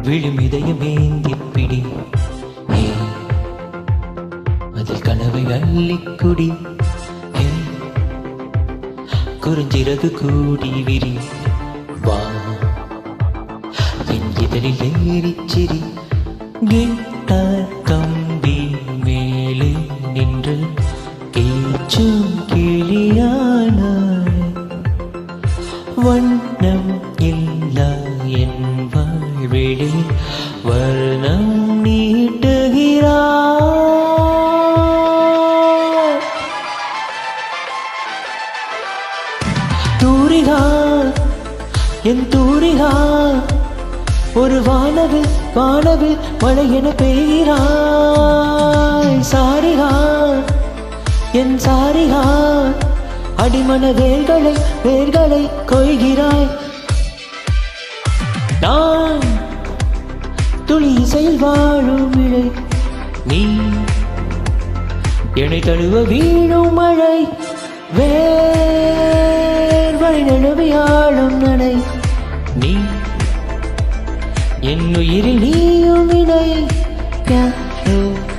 விழும் இதயமேந்திப்பிடி அதில் கனவை அள்ளிக்குடி குறிஞ்சிறகு கூடி விரி வா என் இதழில் ஏறிச்சிரி கிட்டார் கம்பி மேலே நின்று கேச்சும் கிளியானாய் வண்ணம் இல்லா என் வாழ்விலே வர்ணம் நீட்டுகிறாய் தூரிகா என் தூரிகா ஒரு வானவில் மழை என பெய்கிறாய் சாரிகா என் சாரிகா அடிமன வேர்களை கொய்கிறாய் நான் துளி இசையில் வாழும் இழை நீ என்னை தழுவ வீழும் மழை வேர்வழி நழுவியாளும் நடை நீ என் உயிரில் நீயும் இணை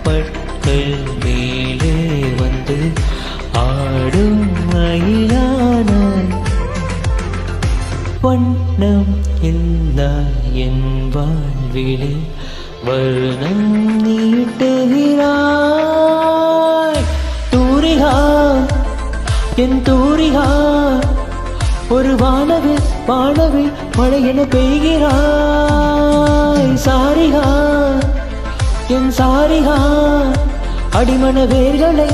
பட்கள் மேலே வந்து ஆடும் மயிலானாய் வண்ணம் இல்லா என் வாழ்விலே வர்ணம் நீட்டுகிறாய் தூரிகா என் தூரிகா ஒரு வானவில் மழை என பெய்கிறாய் சாரிகா என் சாரிகா அடிமன வேர்களை